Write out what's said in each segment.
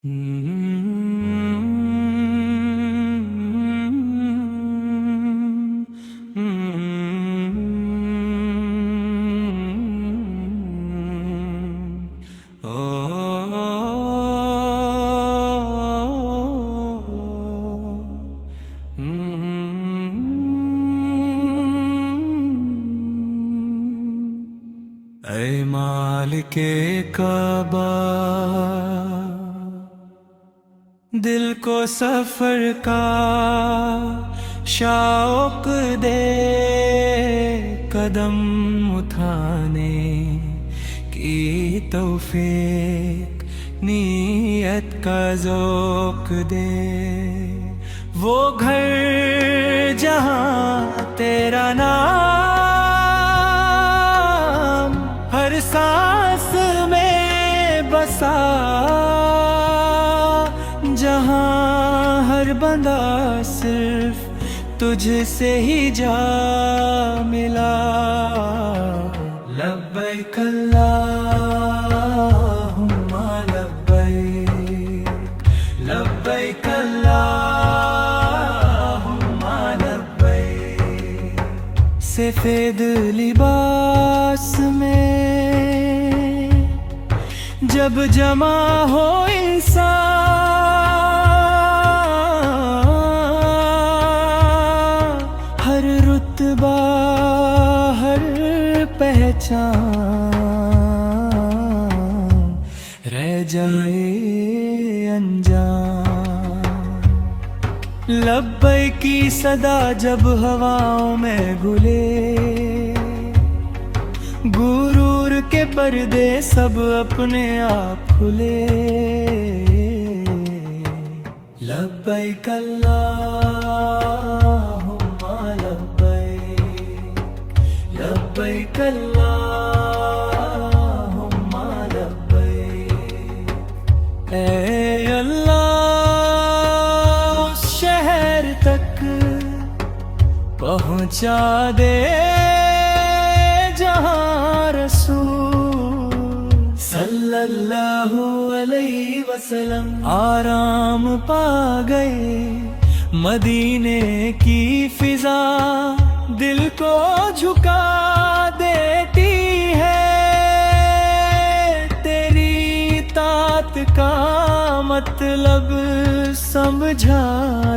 اے مالک کعبہ، دل کو سفر کا شوق دے، قدم اٹھانے کی توفیق نیت کا ذوق دے، وہ گھر جہاں تیرا نام ہر سانس میں بسا، جہاں ہر بندہ صرف تجھ سے ہی جا ملا۔ لبیک اللہم لبیک، لبیک اللہم لبیک۔ سفید لباس میں جب جمع ہو انسان، ہر رتبہ ہر پہچان رہ جائے انجان۔ لبیک کی صدا جب ہواؤں میں گھلے، غرور کے پردے سب اپنے آپ کھلے۔ لبیک اللہم لبیک، لبیک اللہم لبیک۔ اے اللہ اس شہر تک پہنچا دے جہاں رسول صلی اللہ علیہ وسلم آرام پا گئے۔ مدینے کی فضا دل کو جھکا دیتی ہے، تیری اطاعت کا مطلب سمجھا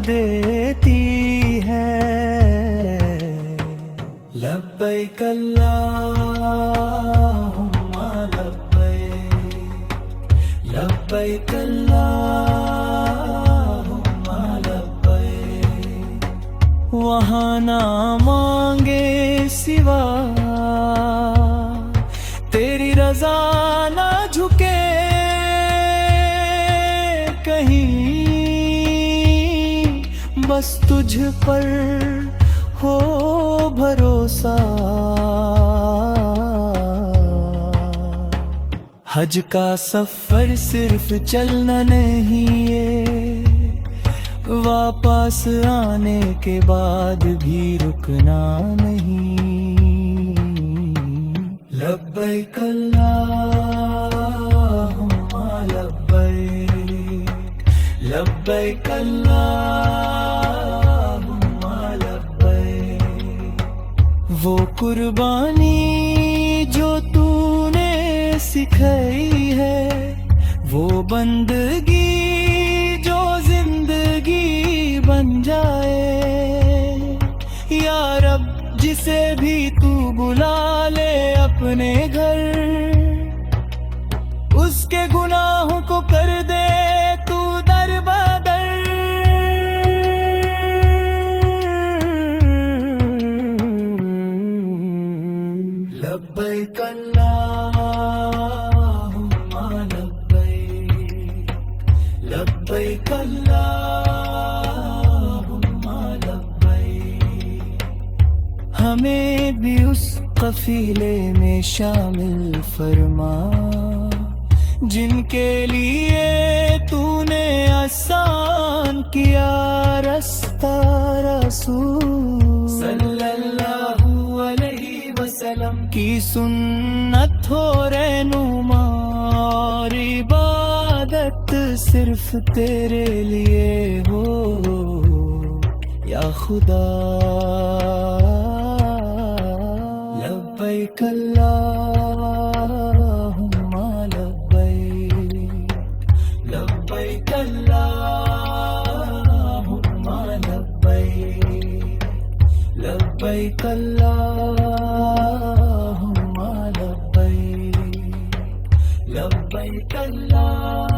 دیتی ہے۔ لبیک اللہم لبیک، لبیک اللہم لبیک۔ وہاں نہ مانگے سوا تیری رضا، نہ جھکے کہیں، بس تجھ پر ہو بھروسہ۔ حج کا سفر صرف چلنا نہیں ہے، واپس آنے کے بعد بھی رکنا نہیں۔ لبیک اللہم لبیک، لبیک اللہم لبیک۔ وہ قربانی جو تو نے سکھائی ہے، وہ بندگی جو زندگی بن جائے، یا رب جسے بھی تو بلا لے اپنے گھر، اس کے گناہوں کو کر دے تو در بدر۔ لبیک اللہم لبیک، لبیک اللہم لبیک۔ ہمیں بھی اس قفیلے میں شامل فرما جن کے لیے تو نے آسان کیا رستہ رسول صلی اللہ علیہ وسلم کی سنت ہو رہنما اور عبادت صرف تیرے لیے ہو یا خدا لبیک اللہم لبیک لبیک اللہم لبیک لبیک اللہم لبیک لبیک اللہم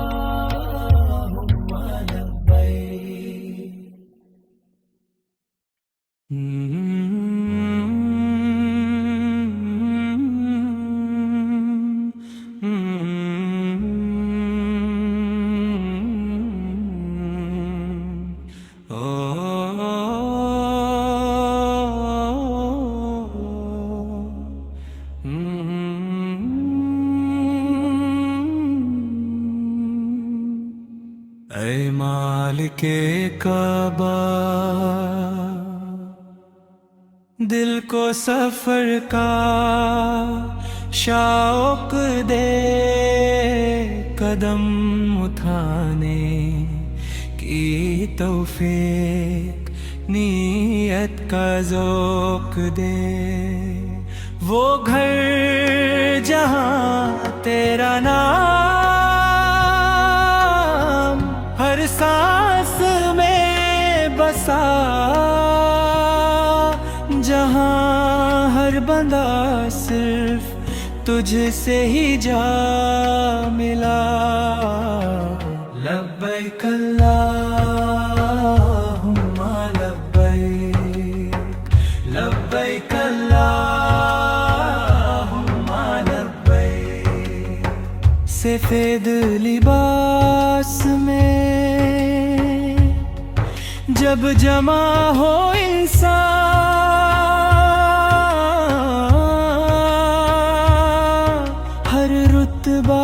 اے مالک کعبہ دل کو سفر کا شوق دے قدم اٹھانے کی توفیق نیت کا ذوق دے وہ گھر جہاں تیرا نام ہر سانس میں بسا جہاں ہر بندہ صرف تجھ سے ہی جا ملا لبیک اللہم لبیک لبیک اللہم لبیک سفید لباس میں جب جمع ہو انسان ہر رتبہ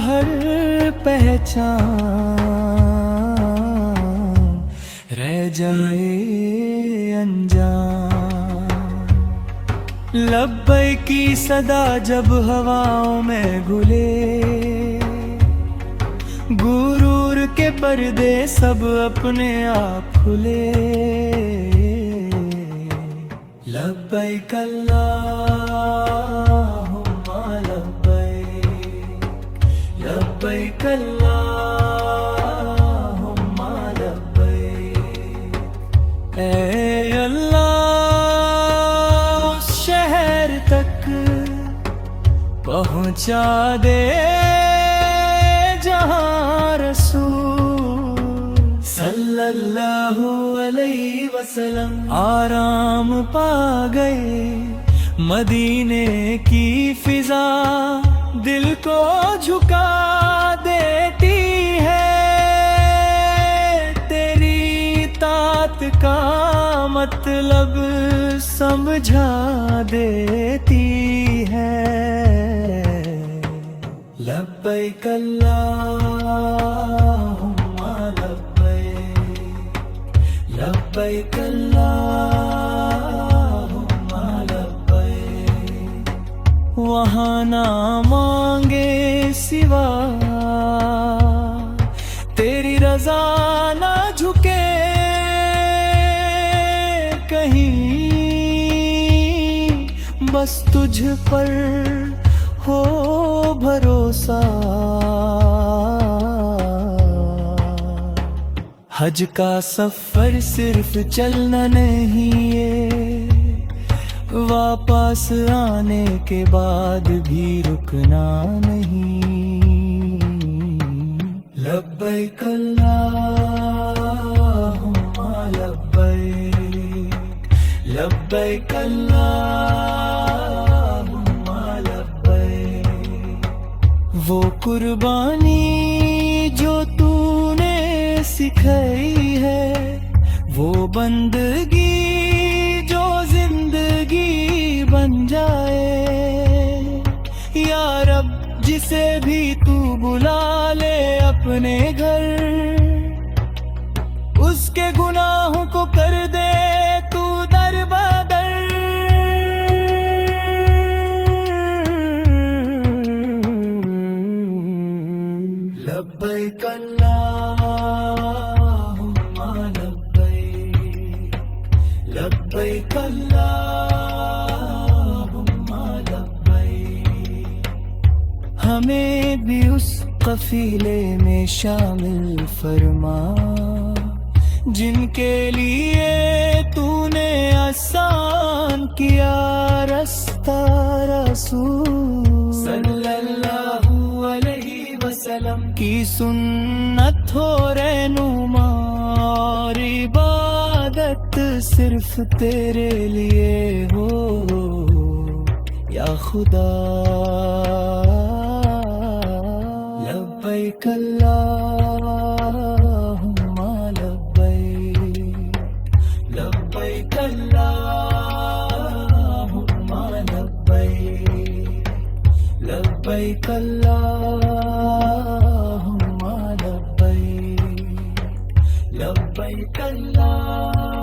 ہر پہچان رہ جائے انجام لبیک کی صدا جب ہواؤں میں گھلے غرور کے پردے سب اپنے آپ کھلے لبیک اللہم لبیک لبیک اللہم لبیک اے اللہ اس شہر تک پہنچا دے جہاں رسول صلی اللہ علیہ وسلم آرام پا گئے مدینے کی فضا دل کو جھکا دیتی ہے تیری اطاعت کا مطلب سمجھا دیتی ہے لبیک اللہم لبیک لبیک اللہم لبیک وہاں نہ مانگے سوا تیری رضا نہ جھکے کہیں بس تجھ پر ہو بھروسہ حج کا سفر صرف چلنا نہیں ہے واپس آنے کے بعد بھی رکنا نہیں لبیک اللہم لبیک لبیک اللہم لبیک وہ قربانی جو تو نے سکھائی ہے وہ بندگی جو زندگی بن جائے یا رب جسے بھی تو بلا لے اپنے گھر اس کے گناہوں کو کر دے تو در بدر لبیک لبیک اللہم لبیک لبیک اللہم لبیک ہمیں بھی اس قفیلے میں شامل فرما جن کے لیے تو نے آسان کیا رستہ رسول صلی اللہ علیہ وسلم کی سنت ہو رہنما اور عبادت صرف تیرے لیے ہو یا خدا لبیک اللہم لبیک لبیک اللہم لبیک لبیک اللہم لبیک لبیک اللہ